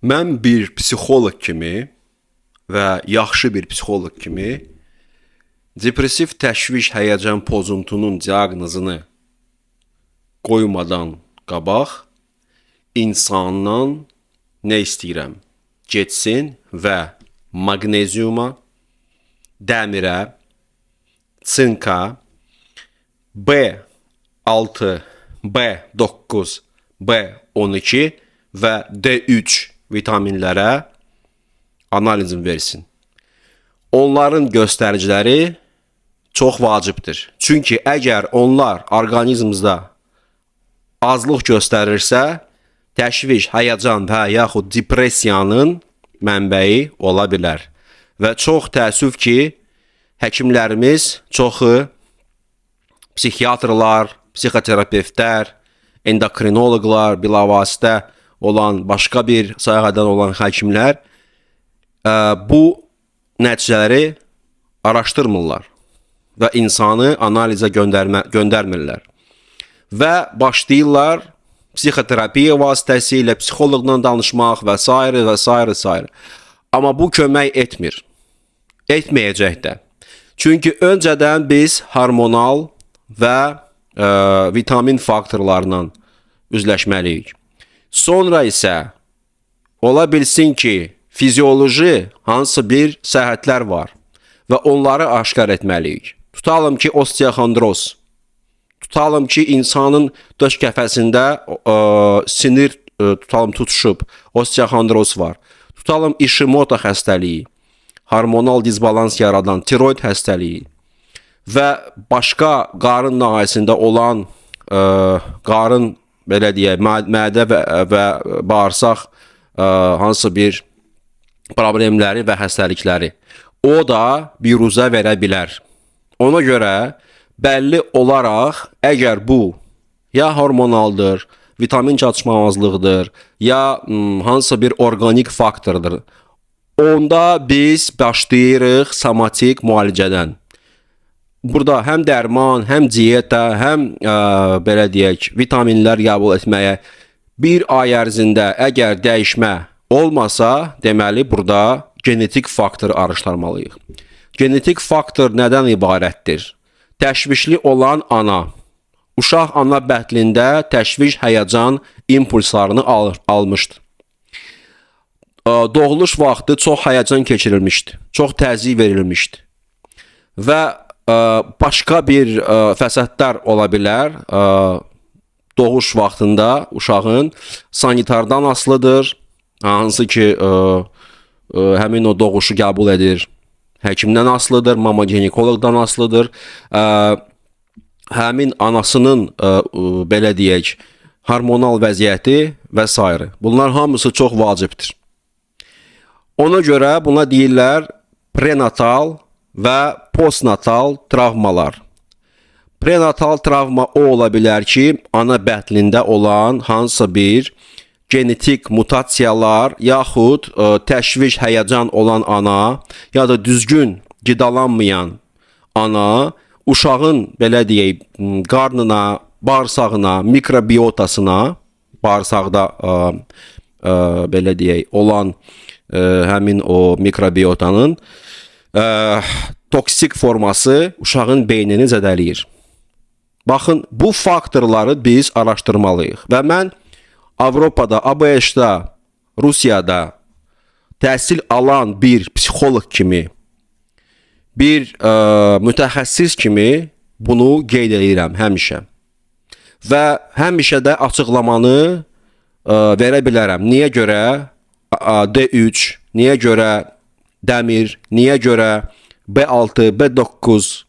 Mən bir psixoloq kimi və yaxşı bir psixoloq kimi depressiv təşviş həyəcan pozuntunun diaqnozunu qoymadan qabaq insandan nə istəyirəm? Getsin və maqneziuma, dəmirə, sinka, B6, B9, B12 və D3 vitaminlərə analizin versin. Onların göstəriciləri çox vacibdir. Çünki əgər onlar orqanizmimizdə azlıq göstərirsə, təşviş, həyəcan və yaxud depressiyanın mənbəyi ola bilər. Və çox təəssüf ki, həkimlərimiz çoxu psixiatrlar, psixoterapevtlər, endokrinoloqlar, bilavasitə olan başqa bir sahədən olan həkimlər bu nəticələri araşdırmırlar və insanı analizə göndərmirlər. Və başlayırlar psixoterapiya vasitəsilə psixoloqla danışmaq və s. və s. Amma bu kömək etmir. Etməyəcək də. Çünki öncədən biz hormonal və vitamin faktorlarla üzləşməliyik. Sonra isə ola bilsin ki, fizioloji hansı bir səhətlər var və onları aşkar etməliyik. Tutalım ki, osteoxondroz. Tutalım ki, insanın döş qəfəsində sinir tutuşub, osteoxondroz var. Tutalım Hashimoto xəstəliyi, hormonal disbalans yaradan tiroid xəstəliyi və başqa qarın nahiyəsində olan qarın, belə deyək, mədə və bağırsaq hansı bir problemləri və xəstəlikləri. O da biruzə verə bilər. Ona görə bəlli olaraq əgər bu ya hormonaldır, vitamin çatışmamazlıqdır, ya hansı bir organik faktordur, onda biz başlayırıq somatik müalicədən. Burada həm dərman, həm diyeta, həm belə deyək, vitaminlər qəbul etməyə bir ay ərzində əgər dəyişmə olmasa, deməli burada genetik faktor araşdırmalıyıq. Genetik faktor nədən ibarətdir? Təşvişli olan ana. Uşaq ana bətlində təşviş, həyəcan impulslarını almışdı. Doğuluş vaxtı çox həyəcan keçirilmişdi. Çox təzyiq verilmişdi. Və başqa bir fəsadlar ola bilər. Doğuş vaxtında uşağın sanitardan asılıdır. Hansı ki, həmin o doğuşu qəbul edir. Həkimdən asılıdır, mama ginekoloqdan asılıdır. Həmin anasının, belə deyək, hormonal vəziyyəti və s. Bunlar hamısı çox vacibdir. Ona görə buna deyirlər prenatal və postnatal travmalar. Prenatal travma o ola bilər ki, ana bətlində olan hansısa bir genetik mutasiyalar yaxud təşviş, həyəcan olan ana ya da düzgün qidalanmayan ana uşağın, belə deyək, qarnına, bağırsağına, mikrobiotasına, bağırsaqda belə deyək, olan həmin o mikrobiotanın toksik forması uşağın beynini zədələyir. Baxın, bu faktorları biz araşdırmalıyıq və mən Avropada, ABŞ-da, Rusiyada təhsil alan bir psixoloq kimi, bir mütəxəssis kimi bunu qeyd edirəm həmişə. Və həmişə də açıqlamanı verə bilərəm. Niyə görə D3, niyə görə dəmir, niyə görə B6, B9,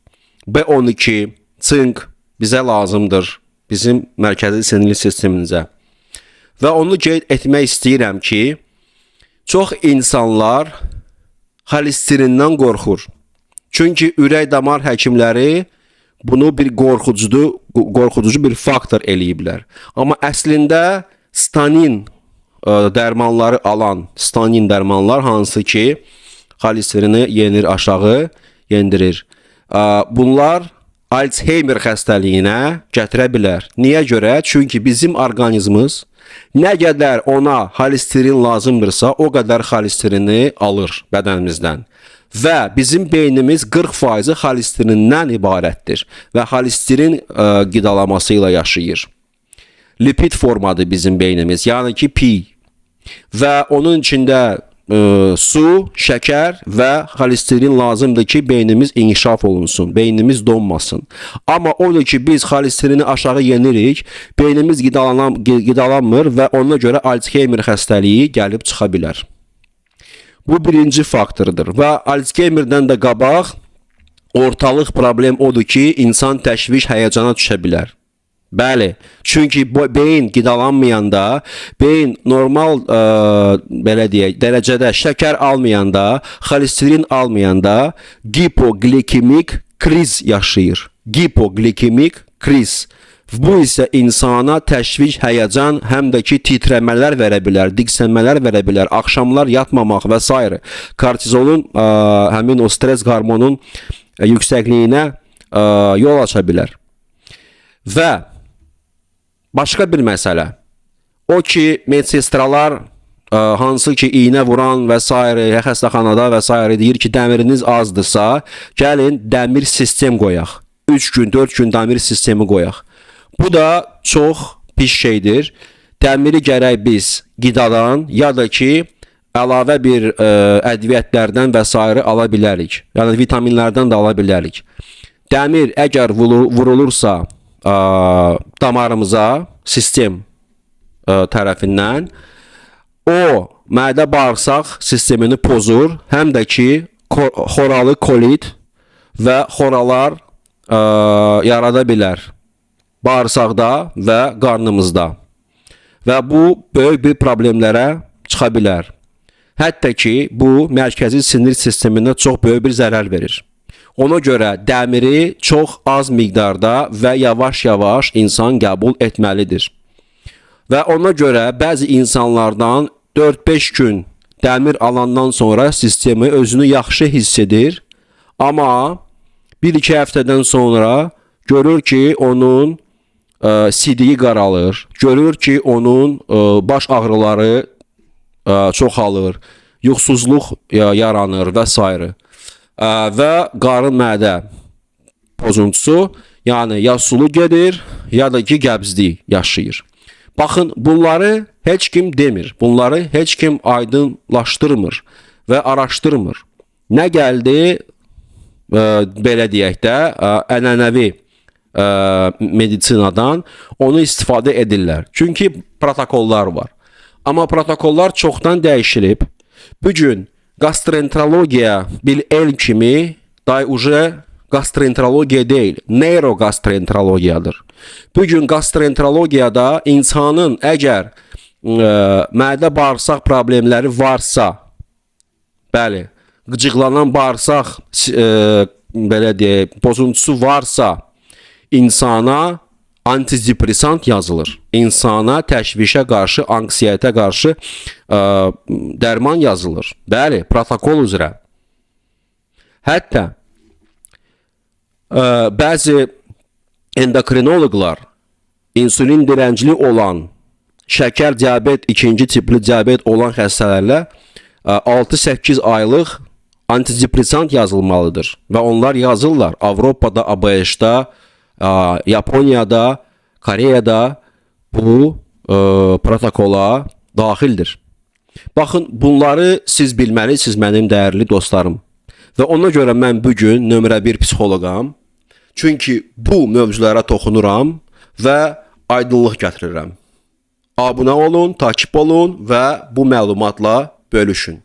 B12, sink bizə lazımdır, bizim mərkəzi sinirli sistemimizə. Və onu qeyd etmək istəyirəm ki, çox insanlar xolesterindən qorxur. Çünki ürək damar həkimləri bunu bir qorxuducu bir faktor eləyiblər. Amma əslində stanin dərmanları alan, stanin dərmanlar hansı ki, xolesterini yenir, aşağı yendirir. Bunlar Alzheimer xəstəliyinə gətirə bilər. Niyə görə? Çünki bizim orqanizmimiz nə qədər ona xolesterin lazımdırsa, o qədər xolesterini alır bədənimizdən. Və bizim beynimiz 40% xolesterindən ibarətdir və xolesterin qidalaması ilə yaşayır. Lipid formadır bizim beynimiz, yəni ki pi. Və onun içində su, şəkər və xolesterin lazımdır ki, beynimiz inkişaf olunsun, beynimiz donmasın. Amma odur ki, biz xolesterini aşağı yenirik, beynimiz qidalanmır və ona görə Alzheimer xəstəliyi gəlib çıxa bilər. Bu birinci faktordur və Alzheimerdən də qabaq ortalıq problem odur ki, insan təşviş, həyəcana düşə bilər. Bəli, çünki beyin qidalanmayanda, beyin normal belə deyək, dərəcədə şəkər almayanda, xolesterin almayanda hipoglikemik kriz yaşayır. Hipoglikemik kriz. Bu isə insana təşviş, həyəcan, həm də ki titrəmələr verə bilər, diksənmələr verə bilər, axşamlar yatmamaq və s. Kortizolun, həmin o stres hormonun yüksəkliyinə yol aça bilər. Və başqa bir məsələ, o ki, medsestralar hansı ki iynə vuran və s. xəstəxanada və s. deyir ki, dəmiriniz azdırsa, gəlin dəmir sistem qoyaq. 3 gün, 4 gün dəmir sistemi qoyaq. Bu da çox pis şeydir. Dəmiri gərək biz qidadan ya da ki, əlavə bir ədviyyətlərdən və s. ala bilərik. Yəni vitaminlərdən də ala bilərik. Dəmir əgər vurulursa damarımıza sistem tərəfindən, o mədə bağırsaq sistemini pozur, həm də ki xoralı kolit və xoralar yarada bilər bağırsaqda və qarnımızda. Və bu böyük bir problemlərə çıxa bilər. Hətta ki bu mərkəzi sinir sisteminə çox böyük bir zərər verir. Ona görə dəmiri çox az miqdarda və yavaş-yavaş insan qəbul etməlidir. Və ona görə bəzi insanlardan 4-5 gün dəmir alandan sonra sistemi özünü yaxşı hiss edir. Amma 1-2 həftədən sonra görür ki, onun sidiyi qaralır, görür ki, onun baş ağrıları çoxalır, yuxusuzluq yaranır və s. Və qarın mədə pozuntusu, yəni ya sulu gedir, ya da ki qəbzlik yaşayır. Baxın, bunları heç kim demir, bunları heç kim aydınlaşdırmır və araşdırmır. Nə gəldi, belə deyək də, ənənəvi medisinadan onu istifadə edirlər. Çünki protokollar var. Amma protokollar çoxdan dəyişilib. Bugün gastroenterologiya bir elm kimi уже gastroenterologiya deyil, neyrogastroenterologiyadır. Bugün gastroenterologiyada insanın əgər mədə bağırsaq problemləri varsa, bəli, qıcıqlanan bağırsaq belə deyək, pozuntusu varsa, insana antidepressant yazılır. İnsana təşvişə qarşı, anksiyetə qarşı dərman yazılır. Bəli, protokol üzrə. Hətta bəzi endokrinoloqlar insülin dirəncli olan, şəkər diabet, 2-ci tipli diabet olan xəstələrlə 6-8 aylıq antidepressant yazılmalıdır. Və onlar yazırlar. Avropada, ABŞ-da, Yaponiyada, Koreyada bu protokola daxildir. Baxın, bunları siz bilməlisiniz, mənim dəyərli dostlarım. Və ona görə mən bugün nömrə 1 psixoloqam. Çünki bu mövzulara toxunuram və aydınlıq gətirirəm. Abunə olun, takip olun və bu məlumatla bölüşün.